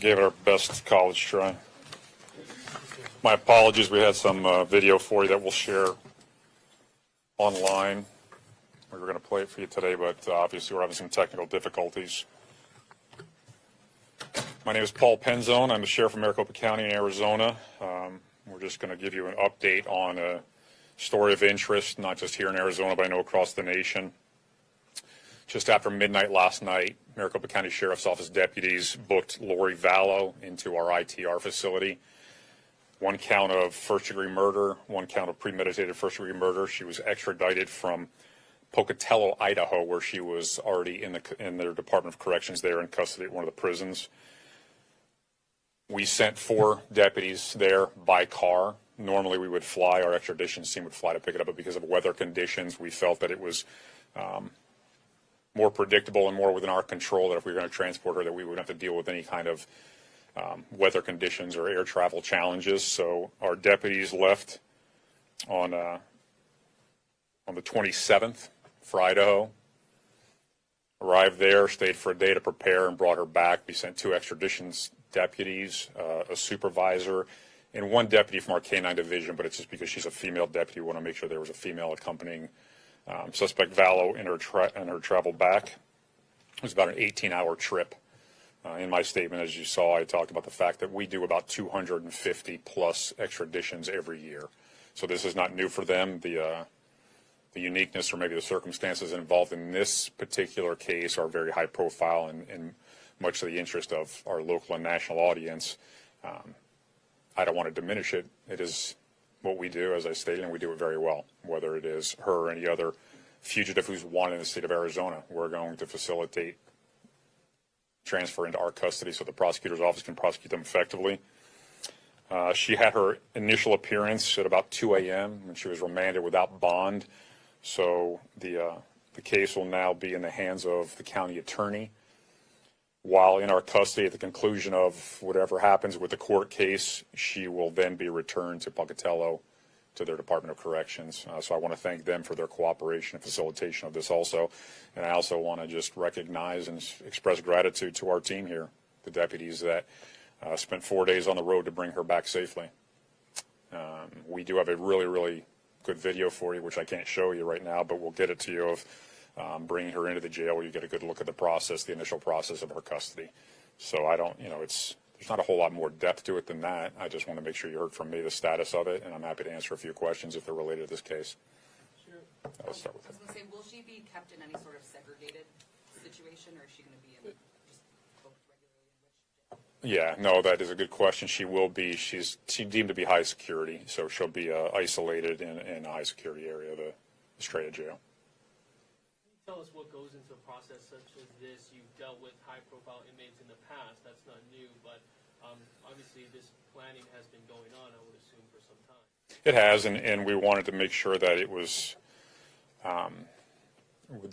Gave it our best college try. My apologies, we had some video for you that we'll share online. We were going to play it for you today, but obviously we're having some technical difficulties. My name is Paul Penzone. I'm the sheriff of Maricopa County in Arizona. We're just going to give you an update on a story of interest, not just here in Arizona, but I know across the nation. Just after midnight last night, Maricopa County Sheriff's Office deputies booked Lori Vallow into our ITR facility. One count of first-degree murder, one count of premeditated first-degree murder. She was extradited from Pocatello, Idaho, where she was already in their Department of Corrections there in custody at one of the prisons. We sent 4 deputies there by car. Normally we would fly, our extradition team would fly to pick it up, but because of weather conditions, we felt that it was more predictable and more within our control that if we were going to transport her that we wouldn't have to deal with any kind of weather conditions or air travel challenges. So our deputies left on the 27th for Idaho, arrived there, stayed for a day to prepare, and brought her back. We sent 2 extradition deputies, a supervisor, and 1 deputy from our K-9 division, but it's just because she's a female deputy. We want to make sure there was a female accompanying suspect Vallow in her travel back. It was about an 18-hour trip. In my statement, as you saw, I talked about the fact that we do about 250 plus extraditions every year. So this is not new for them. The uniqueness or maybe the circumstances involved in this particular case are very high profile and much to the interest of our local and national audience. I don't want to diminish it. It is what we do, as I stated, and we do it very well. Whether it is her or any other fugitive who's wanted in the state of Arizona, we're going to facilitate transfer into our custody so the prosecutor's office can prosecute them effectively. She had her initial appearance at about 2 a.m. when she was remanded without bond. So the case will now be in the hands of the county attorney. While in our custody, at the conclusion of whatever happens with the court case, she will then be returned to Pocatello to their Department of Corrections. So I want to thank them for their cooperation and facilitation of this also. And I also want to just recognize and express gratitude to our team here, the deputies that spent 4 days on the road to bring her back safely. We do have a really, really good video for you, which I can't show you right now, but we'll get it to you of bringing her into the jail where you get a good look at the process, the initial process of her custody. So I don't, there's not a whole lot more depth to it than that. I just want to make sure you heard from me the status of it, and I'm happy to answer a few questions if they're related to this case. Sure. I'll start with I was going to say, will she be kept in any sort of segregated situation, or is she going to be in just booked regularly? Yeah, no, that is a good question. She will be. She's deemed to be high security, so she'll be isolated in a high security area of the Estrada jail. Tell us what goes into a process such as this. You've dealt with high-profile inmates in the past. That's not new, but obviously this planning has been going on, I would assume, for some time. It has, and we wanted to make sure that it was,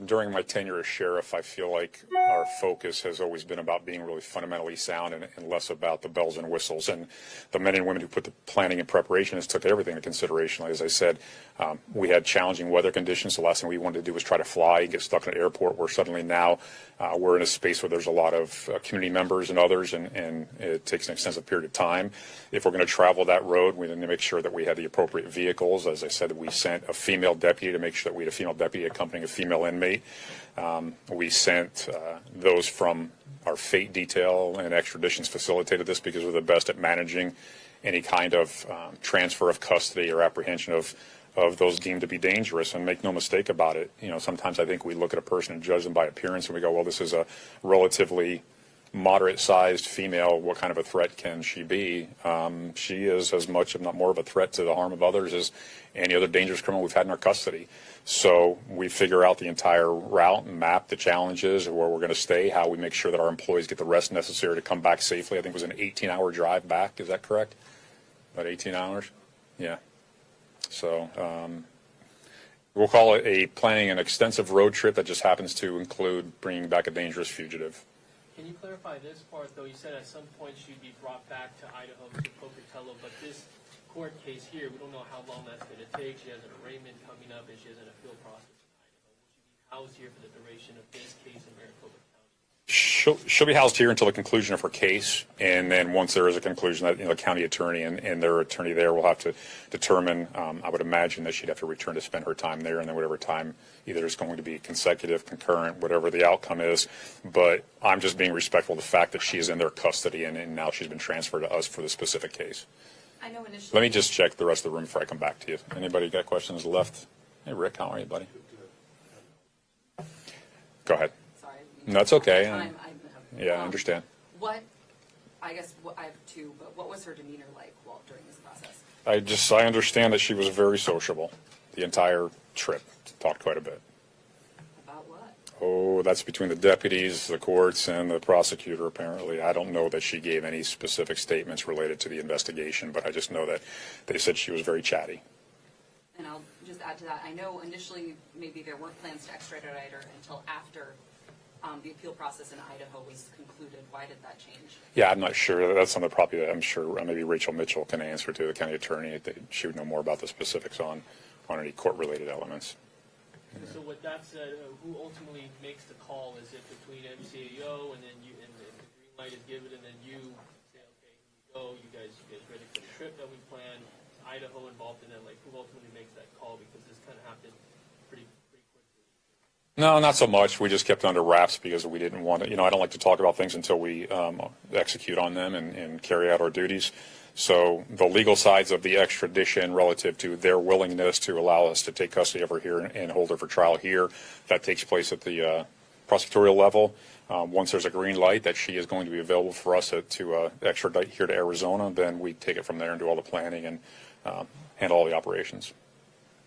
during my tenure as sheriff, I feel like our focus has always been about being really fundamentally sound and less about the bells and whistles. And the men and women who put the planning and preparation took everything into consideration. As I said, we had challenging weather conditions. The last thing we wanted to do was try to fly and get stuck in an airport where suddenly now we're in a space where there's a lot of community members and others, and it takes an extensive period of time. If we're going to travel that road, we need to make sure that we had the appropriate vehicles. As I said, we sent a female deputy to make sure that we had a female deputy accompanying a female inmate. We sent those from our FATE detail, and extraditions facilitated this because we're the best at managing any kind of transfer of custody or apprehension of those deemed to be dangerous. And make no mistake about it, sometimes I think we look at a person and judge them by appearance, and we go, well, this is a relatively moderate-sized female. What kind of a threat can she be? She is as much, if not more, of a threat to the harm of others as any other dangerous criminal we've had in our custody. So we figure out the entire route and map the challenges, where we're going to stay, how we make sure that our employees get the rest necessary to come back safely. I think it was an 18-hour drive back. Is that correct? About 18 hours? Yeah. So we'll call it planning an extensive road trip that just happens to include bringing back a dangerous fugitive. Can you clarify this part, though? You said at some point she'd be brought back to Idaho, to Pocatello, but this court case here, we don't know how long that's going to take. She has an arraignment coming up, and she has an appeal process in Idaho. Will she be housed here for the duration of this case in Maricopa County? She'll be housed here until the conclusion of her case, and then once there is a conclusion, that the county attorney and their attorney there will have to determine. I would imagine that she'd have to return to spend her time there, and then whatever time either is going to be consecutive, concurrent, whatever the outcome is. But I'm just being respectful of the fact that she is in their custody, and now she's been transferred to us for the specific case. I know initially. Let me just check the rest of the room before I come back to you. Anybody got questions left? Hey, Rick, how are you, buddy? Go ahead. Sorry. No, it's okay. I I understand. I have two, but what was her demeanor like during this process? I understand that she was very sociable the entire trip. Talked quite a bit. About what? Oh, that's between the deputies, the courts, and the prosecutor, apparently. I don't know that she gave any specific statements related to the investigation, but I just know that they said she was very chatty. And I'll just add to that, I know initially maybe there weren't plans to extradite her until after the appeal process in Idaho was concluded. Why did that change? Yeah, I'm not sure. That's something probably I'm sure maybe Rachel Mitchell can answer to the county attorney. She would know more about the specifics on any court-related elements. So with that said, who ultimately makes the call? Is it between MCAO and then you, and the green light is given, and then you say, okay, here we go, you guys ready for the trip that we planned? Idaho involved in that? Like, who ultimately makes that call? Because this kind of happened pretty quickly. No, not so much. We just kept it under wraps because we didn't want to. I don't like to talk about things until we execute on them and carry out our duties. So the legal sides of the extradition relative to their willingness to allow us to take custody of her here and hold her for trial here, that takes place at the prosecutorial level. Once there's a green light that she is going to be available for us to extradite here to Arizona, then we take it from there and do all the planning and handle all the operations.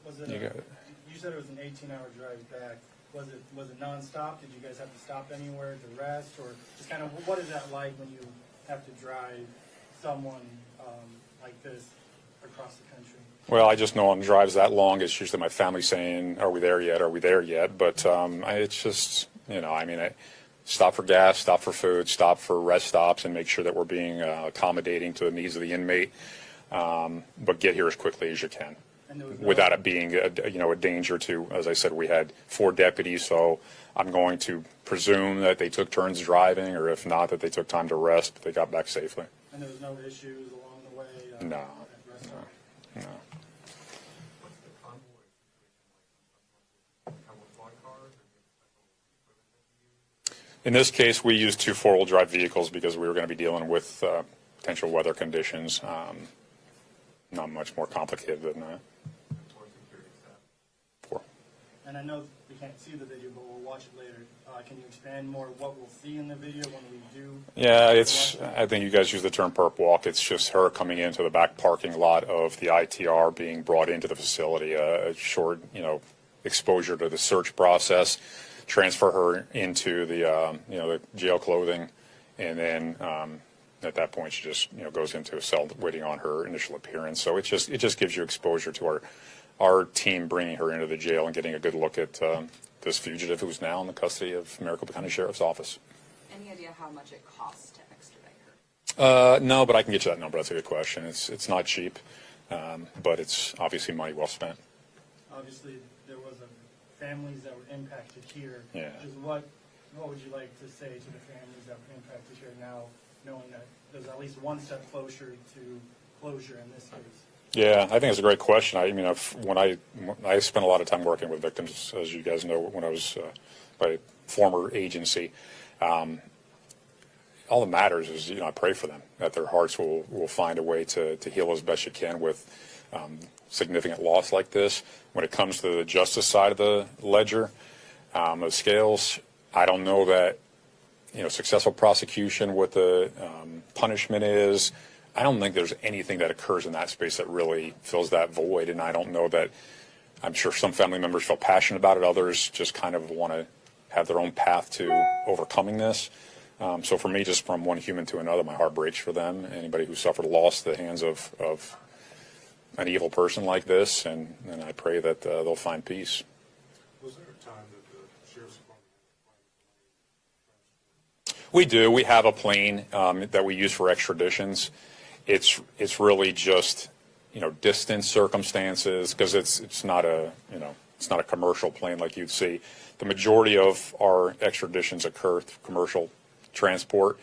Was it you said it was an 18-hour drive back. Was it nonstop? Did you guys have to stop anywhere to rest, or just kind of what is that like when you have to drive someone like this across the country? Well, I just know on drives that long, it's usually my family saying, "Are we there yet? Are we there yet?" But it's just I stop for gas, stop for food, stop for rest stops, and make sure that we're being accommodating to the needs of the inmate. But get here as quickly as you can, without it being a danger to. As I said, we had 4 deputies, so I'm going to presume that they took turns driving, or if not, that they took time to rest, but they got back safely. And there was no issues along the way? No. At rest stop? No. What's the convoy situation like? Come with squad cars or special equipment that you use? In this case, we used 2 4-wheel drive vehicles because we were going to be dealing with potential weather conditions. Not much more complicated than that. For security staff? 4. And I know we can't see the video, but we'll watch it later. Can you expand more what we'll see in the video when we do? Yeah, I think you guys use the term perp walk. It's just her coming into the back parking lot of the ITR, being brought into the facility, a short, exposure to the search process, transfer her into the jail clothing, and then at that point she just goes into a cell waiting on her initial appearance. So it just gives you exposure to our team bringing her into the jail and getting a good look at this fugitive who's now in the custody of Maricopa County Sheriff's Office. Any idea how much it costs to extradite her? No, but I can get you that number. That's a good question. It's not cheap, but it's obviously money well spent. Obviously, there was families that were impacted here. Yeah. Just what would you like to say to the families that were impacted here now, knowing that there's at least one step closer to closure in this case? Yeah, I think it's a great question. When I spent a lot of time working with victims, as you guys know, when I was by former agency. All that matters is, I pray for them, that their hearts will find a way to heal as best you can with significant loss like this. When it comes to the justice side of the ledger, of scales, I don't know that, successful prosecution, what the punishment is. I don't think there's anything that occurs in that space that really fills that void, and I don't know that. I'm sure some family members feel passionate about it. Others just kind of want to have their own path to overcoming this. So for me, just from one human to another, my heart breaks for them. Anybody who suffered loss at the hands of an evil person like this, and I pray that they'll find peace. Was there a time that the Sheriff's Department had a plan? We do. We have a plane that we use for extraditions. It's really just distance circumstances, because it's not a commercial plane like you'd see. The majority of our extraditions occur through commercial transport.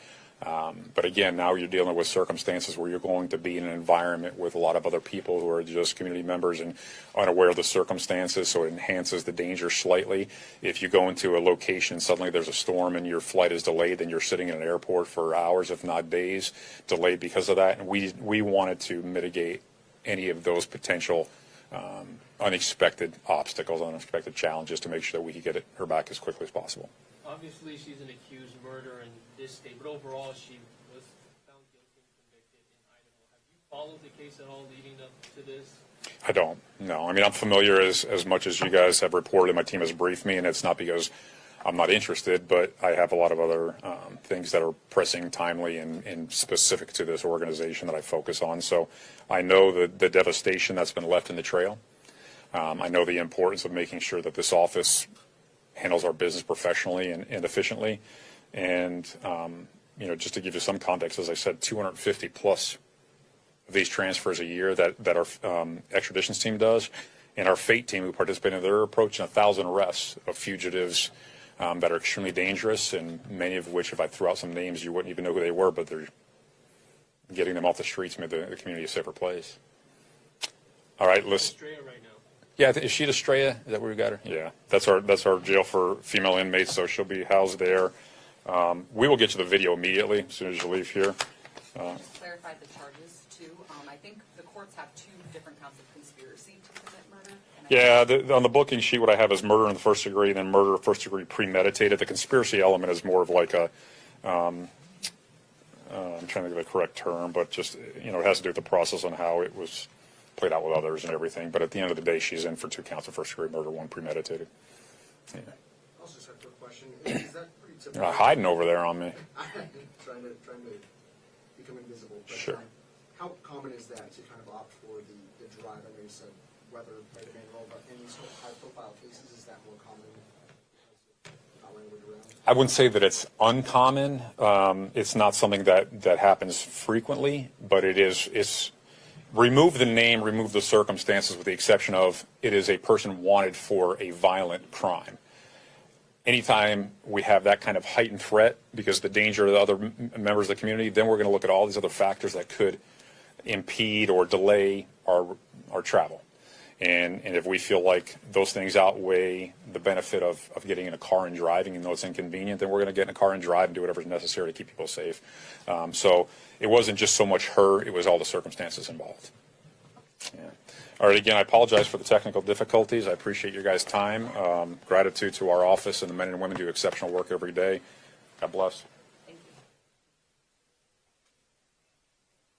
But again, now you're dealing with circumstances where you're going to be in an environment with a lot of other people who are just community members and unaware of the circumstances, so it enhances the danger slightly. If you go into a location and suddenly there's a storm and your flight is delayed, then you're sitting in an airport for hours, if not days, delayed because of that. And we wanted to mitigate any of those potential unexpected obstacles, unexpected challenges to make sure that we could get her back as quickly as possible. Obviously, she's an accused murderer in this state, but overall, she was found guilty and convicted in Idaho. Have you followed the case at all leading up to this? I don't, no. I mean, I'm familiar as much as you guys have reported, and my team has briefed me, and it's not because I'm not interested, but I have a lot of other things that are pressing, timely, and specific to this organization that I focus on. So I know the devastation that's been left in the trail. I know the importance of making sure that this office handles our business professionally and efficiently. And, you know, just to give you some context, as I said, 250 plus of these transfers a year that our extraditions team does. And our FATE team, who participated, they're approaching 1,000 arrests of fugitives that are extremely dangerous, and many of which, if I threw out some names, you wouldn't even know who they were, but they're getting them off the streets, made the community a safer place. All right, listen. Estrella right now. Yeah, is she at Estrella? Is that where we got her? Yeah, that's our jail for female inmates, so she'll be housed there. We will get you the video immediately as soon as you leave here. Just clarify the charges too. I think the courts have two different counts of conspiracy to commit murder. And Yeah, on the booking sheet, what I have is murder in the first degree, and then murder first degree premeditated. The conspiracy element is more of like a, I'm trying to think of the correct term, but just, you know, it has to do with the process on how it was played out with others and everything. But at the end of the day, she's in for 2 counts of first degree murder, 1 premeditated. Yeah. I also just have a quick question. Is that pretty typical? Hiding over there on me. trying to become invisible. But, Sure. How common is that to kind of opt for the drive? I know you said whether by the main role, but any sort of high-profile cases, is that more common? Not language around? I wouldn't say that it's uncommon. It's not something that happens frequently, but it's remove the name, remove the circumstances, with the exception of it is a person wanted for a violent crime. Anytime we have that kind of heightened threat because of the danger of the other members of the community, then we're going to look at all these other factors that could impede or delay our travel. And if we feel like those things outweigh the benefit of getting in a car and driving, even though it's inconvenient, then we're going to get in a car and drive and do whatever's necessary to keep people safe. So it wasn't just so much her, it was all the circumstances involved. Yeah. All right, again, I apologize for the technical difficulties. I appreciate your guys' time. Gratitude to our office and the men and women who do exceptional work every day. God bless.